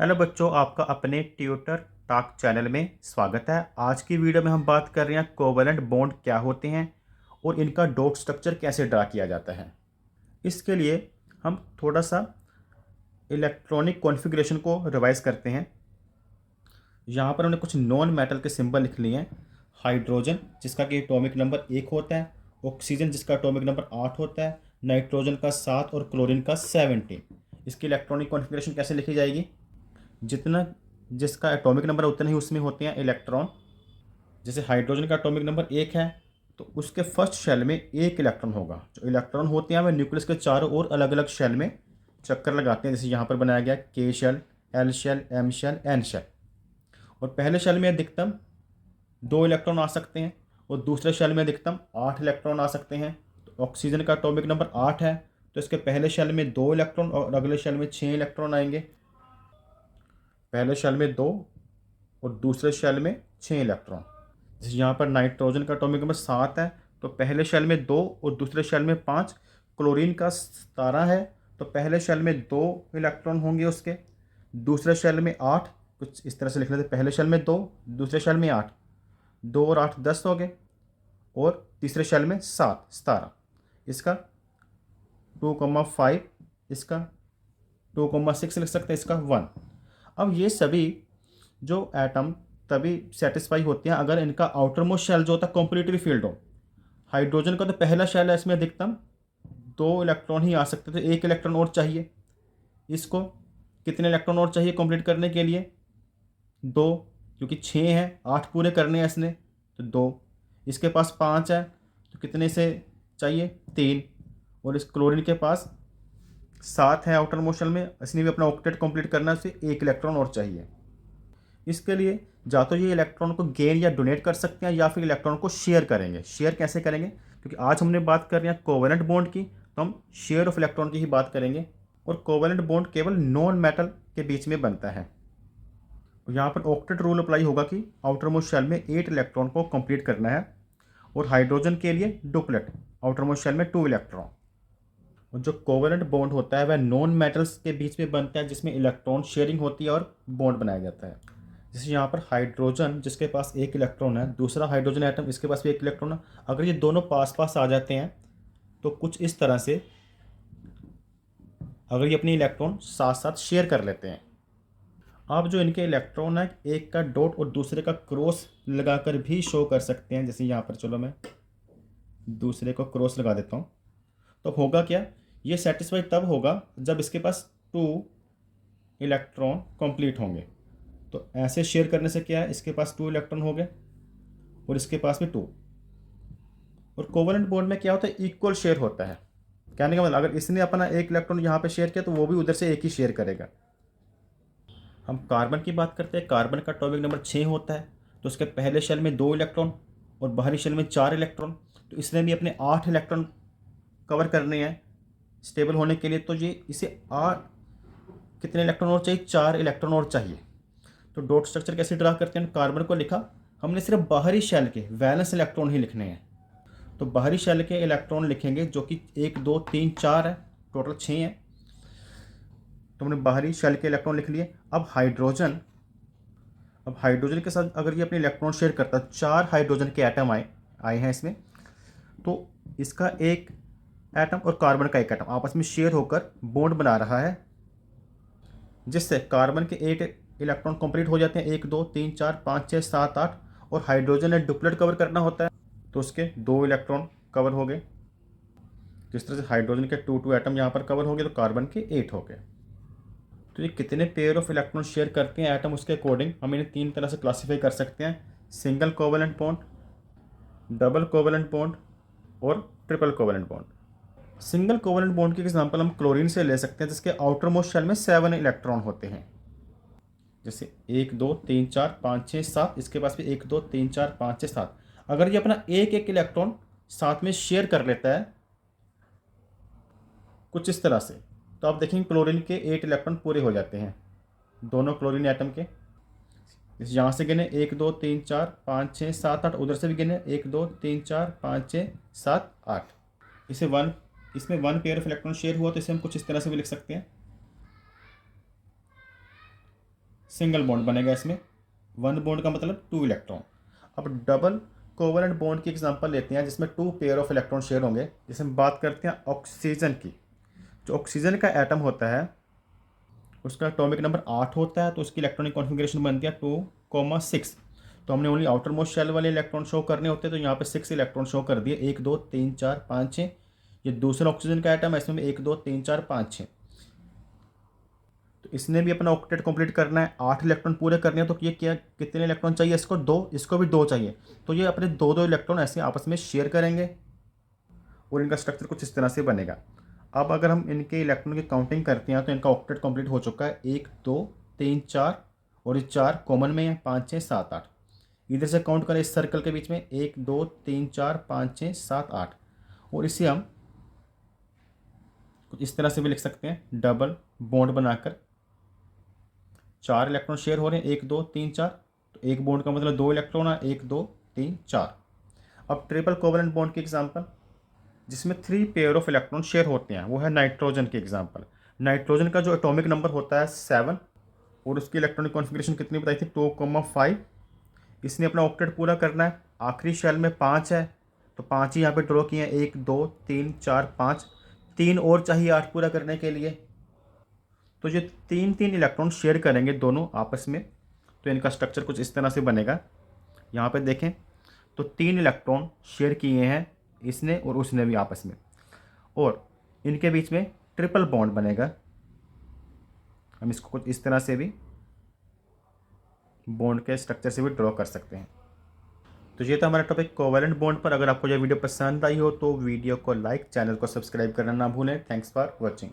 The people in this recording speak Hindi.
हेलो बच्चों, आपका अपने ट्यूटर टॉक चैनल में स्वागत है। आज की वीडियो में हम बात कर रहे हैं कोवलेंट बॉन्ड क्या होते हैं और इनका डॉट स्ट्रक्चर कैसे ड्रा किया जाता है। इसके लिए हम थोड़ा सा इलेक्ट्रॉनिक कॉन्फ़िगरेशन को रिवाइज करते हैं। यहाँ पर हमने कुछ नॉन मेटल के सिंबल लिख लिए हैं। हाइड्रोजन जिसका कि एटॉमिक नंबर 1 होता है, ऑक्सीजन जिसका एटॉमिक नंबर 8 होता है, नाइट्रोजन का 7 और क्लोरीन का 17। इसकी इलेक्ट्रॉनिक कॉन्फ़िगरेशन कैसे लिखी जाएगी? जितना जिसका एटॉमिक नंबर उतने ही उसमें होते हैं इलेक्ट्रॉन। जैसे हाइड्रोजन का एटॉमिक नंबर 1 है तो उसके फर्स्ट शेल में एक इलेक्ट्रॉन होगा। जो इलेक्ट्रॉन होते हैं वह न्यूक्लियस के चारों ओर अलग अलग शेल में चक्कर लगाते हैं। जैसे यहाँ पर बनाया गया K shell, L shell, M shell, N shell. और पहले शेल में अधिकतम 2 इलेक्ट्रॉन आ सकते हैं और दूसरे शेल में अधिकतम 8 इलेक्ट्रॉन आ सकते हैं। तो ऑक्सीजन का एटॉमिक नंबर 8 है तो इसके पहले शेल में 2 इलेक्ट्रॉन और अगले शेल में 6 इलेक्ट्रॉन आएंगे। पहले शेल में 2 और दूसरे शेल में 6 इलेक्ट्रॉन। जैसे यहाँ पर नाइट्रोजन का एटॉमिक नंबर 7 है तो पहले शेल में 2 और दूसरे शेल में 5। क्लोरीन का 17 है तो पहले शेल में 2 इलेक्ट्रॉन होंगे उसके, दूसरे शेल में 8। कुछ इस तरह से लिख लेते, पहले शेल में 2, दूसरे शेल में 8, 2 और 8 10 हो गए, और तीसरे शेल में 7 17। इसका 2,5, इसका 2,6 लिख सकते हैं, इसका 1। अब ये सभी जो एटम तभी सेटिस्फाई होते हैं अगर इनका आउटर मोस्ट शेल जो होता है कॉम्प्लीटली फील्ड हो। हाइड्रोजन का तो पहला शेल है, इसमें अधिकतम 2 इलेक्ट्रॉन ही आ सकते थे, 1 इलेक्ट्रॉन और चाहिए। इसको कितने इलेक्ट्रॉन और चाहिए कंप्लीट करने के लिए? 2, क्योंकि 6 है, 8 पूरे करने हैं इसने तो 2। इसके पास 5 है तो कितने से चाहिए? 3। और इस क्लोरीन के पास 7 है आउटर मोस्ट शेल में, इसने भी अपना ऑक्टेट कंप्लीट करना है, उसे 1 इलेक्ट्रॉन और चाहिए। इसके लिए या तो ये इलेक्ट्रॉन को गेन या डोनेट कर सकते हैं या फिर इलेक्ट्रॉन को शेयर करेंगे। शेयर कैसे करेंगे? क्योंकि आज हमने बात कर रहे हैं कोवेलेंट बॉन्ड की, तो हम शेयर ऑफ इलेक्ट्रॉन की ही बात करेंगे। और कोवेलेंट बॉन्ड केवल नॉन मेटल के बीच में बनता है। यहाँ पर ऑक्टेट रूल अप्लाई होगा कि आउटर मोस्ट शेल में 8 इलेक्ट्रॉन को कंप्लीट करना है, और हाइड्रोजन के लिए डुप्लेट, आउटर मोस्ट शेल में 2 इलेक्ट्रॉन। और जो कोवेलेंट बॉन्ड होता है वह नॉन मेटल्स के बीच में बनता है, जिसमें इलेक्ट्रॉन शेयरिंग होती है और बॉन्ड बनाया जाता है। जैसे यहाँ पर हाइड्रोजन जिसके पास 1 इलेक्ट्रॉन है, दूसरा हाइड्रोजन एटम इसके पास भी 1 इलेक्ट्रॉन है। अगर ये दोनों पास पास आ जाते हैं तो कुछ इस तरह से, अगर ये अपनी इलेक्ट्रॉन साथ साथ शेयर कर लेते हैं, आप जो इनके इलेक्ट्रॉन है एक का डॉट और दूसरे का क्रॉस लगाकर भी शो कर सकते हैं। जैसे यहाँ पर चलो मैं दूसरे को क्रॉस लगा देता हूँ, तो होगा क्या? ये सेटिस्फाई तब होगा जब इसके पास 2 इलेक्ट्रॉन कंप्लीट होंगे। तो ऐसे शेयर करने से क्या है, इसके पास 2 इलेक्ट्रॉन हो गए और इसके पास भी 2। और कोवेलेंट बॉन्ड में क्या होता है? इक्वल शेयर होता है। कहने का मतलब अगर इसने अपना 1 इलेक्ट्रॉन यहाँ पे शेयर किया तो वो भी उधर से 1 ही शेयर करेगा। हम कार्बन की बात करते हैं। कार्बन का एटॉमिक नंबर 6 होता है तो उसके पहले शेल में 2 इलेक्ट्रॉन और बाहरी शेल में 4 इलेक्ट्रॉन। तो इसने भी अपने 8 इलेक्ट्रॉन कवर करने हैं स्टेबल होने के लिए। तो ये इसे 8 कितने इलेक्ट्रॉन और चाहिए? 4 इलेक्ट्रॉन और चाहिए। तो डॉट स्ट्रक्चर कैसे ड्रा करते हैं? कार्बन को लिखा हमने, सिर्फ बाहरी शेल के वैलेंस इलेक्ट्रॉन ही लिखने हैं। तो बाहरी शेल के इलेक्ट्रॉन लिखेंगे जो कि 1 2 3 4 है, टोटल 6 है। तो हमने बाहरी शेल के इलेक्ट्रॉन लिख लिए। अब हाइड्रोजन के साथ अगर ये अपने इलेक्ट्रॉन शेयर करता है, 4 हाइड्रोजन के एटम आए हैं इसमें, तो इसका एक एटम और कार्बन का एक एटम आपस में शेयर होकर बॉन्ड बना रहा है, जिससे कार्बन के 8 इलेक्ट्रॉन कंप्लीट हो जाते हैं, 1 2 3 4 5 6 7 8। और हाइड्रोजन ने डुप्लेट कवर करना होता है तो उसके 2 इलेक्ट्रॉन कवर हो गए। जिस तरह से हाइड्रोजन के 2 एटम यहाँ पर कवर हो गए तो कार्बन के 8 हो गए। तो ये कितने पेयर ऑफ इलेक्ट्रॉन शेयर करते हैं एटम, उसके अकॉर्डिंग हम इन्हें 3 तरह से क्लासीफाई कर सकते हैं: single covalent bond, double covalent bond और triple covalent bond. Single covalent bond की एग्जांपल हम क्लोरीन से ले सकते हैं, जिसके आउटर मोस्ट शेल में 7 इलेक्ट्रॉन होते हैं। जैसे 1 2 3 4 5 6 7, इसके पास भी 1 2 3 4 5 6 7। अगर ये अपना एक इलेक्ट्रॉन साथ में शेयर कर लेता है कुछ इस तरह से, तो आप देखेंगे क्लोरीन के 8 इलेक्ट्रॉन पूरे हो जाते हैं दोनों क्लोरीन एटम के। यहाँ से गिने 1 2 3 4 5 6 7 8, उधर से भी गिने 1 2 3 4 5 6 7 8। इसमें 1 पेयर ऑफ इलेक्ट्रॉन शेयर हुआ तो इसे हम कुछ इस तरह से भी लिख सकते हैं। सिंगल बॉन्ड बनेगा इसमें। वन बॉन्ड का मतलब 2 इलेक्ट्रॉन। अब डबल कोवलेंट बॉन्ड की एग्जांपल लेते हैं जिसमें 2 पेयर ऑफ इलेक्ट्रॉन शेयर होंगे। जिसमें बात करते हैं ऑक्सीजन की। जो ऑक्सीजन का एटम होता है उसका एटॉमिक नंबर 8 होता है, तो उसकी इलेक्ट्रॉनिक कॉन्फ़िगरेशन बनती है 2,6। तो हमने ओनली आउटर मोस्ट शेल वाले इलेक्ट्रॉन शो करने होते हैं, तो यहाँ पे 6 इलेक्ट्रॉन शो कर दिए, 1 2 3 4 5 6। ये दूसरा ऑक्सीजन का एटम है, इसमें 1 2 3 4 5 6। तो इसने भी अपना ऑक्टेट कंप्लीट करना है, 8 इलेक्ट्रॉन पूरे करने हैं। तो ये क्या, कितने इलेक्ट्रॉन चाहिए इसको? 2। इसको भी 2 चाहिए। तो ये अपने 2 इलेक्ट्रॉन ऐसे आपस में शेयर करेंगे और इनका स्ट्रक्चर कुछ इस तरह से बनेगा। अब अगर हम इनके इलेक्ट्रॉन की काउंटिंग करते हैं तो इनका ऑक्टेट कंप्लीट हो चुका है। 1 2 3 4 और ये 4 कॉमन में है, 5 6 7 8। इधर से काउंट करें इस सर्कल के बीच में 1 2 3 4 5 6 7 8। और इसे हम कुछ इस तरह से भी लिख सकते हैं, डबल बॉन्ड बनाकर 4 इलेक्ट्रॉन शेयर हो रहे हैं, 1 2 3 4। तो एक बॉन्ड का मतलब 2 इलेक्ट्रॉन है, 1 2 3 4। अब ट्रिपल कोवलेंट बॉन्ड की एग्जांपल जिसमें 3 पेयर ऑफ इलेक्ट्रॉन शेयर होते हैं, वो है नाइट्रोजन की एग्जांपल। नाइट्रोजन का जो एटॉमिक नंबर होता है 7 और उसकी इलेक्ट्रॉनिक कॉन्फ़िगरेशन कितनी बताई थी? 2,5। इसने अपना ऑक्टेट पूरा करना है। आखिरी शेल में 5 है, तो 5 ही यहाँ पे ड्रॉ किए हैं, 1 2 3 4 5। 3 और चाहिए 8 पूरा करने के लिए। तो ये 3 इलेक्ट्रॉन शेयर करेंगे दोनों आपस में। तो इनका स्ट्रक्चर कुछ इस तरह से बनेगा। यहाँ पे देखें तो 3 इलेक्ट्रॉन शेयर किए हैं इसने और उसने भी आपस में, और इनके बीच में ट्रिपल बॉन्ड बनेगा। हम इसको कुछ इस तरह से भी बॉन्ड के स्ट्रक्चर से भी ड्रॉ कर सकते हैं। तो ये था हमारा टॉपिक कोवलेंट बॉन्ड पर। अगर आपको यह वीडियो पसंद आई हो तो वीडियो को लाइक, चैनल को सब्सक्राइब करना ना भूलें। Thanks for watching.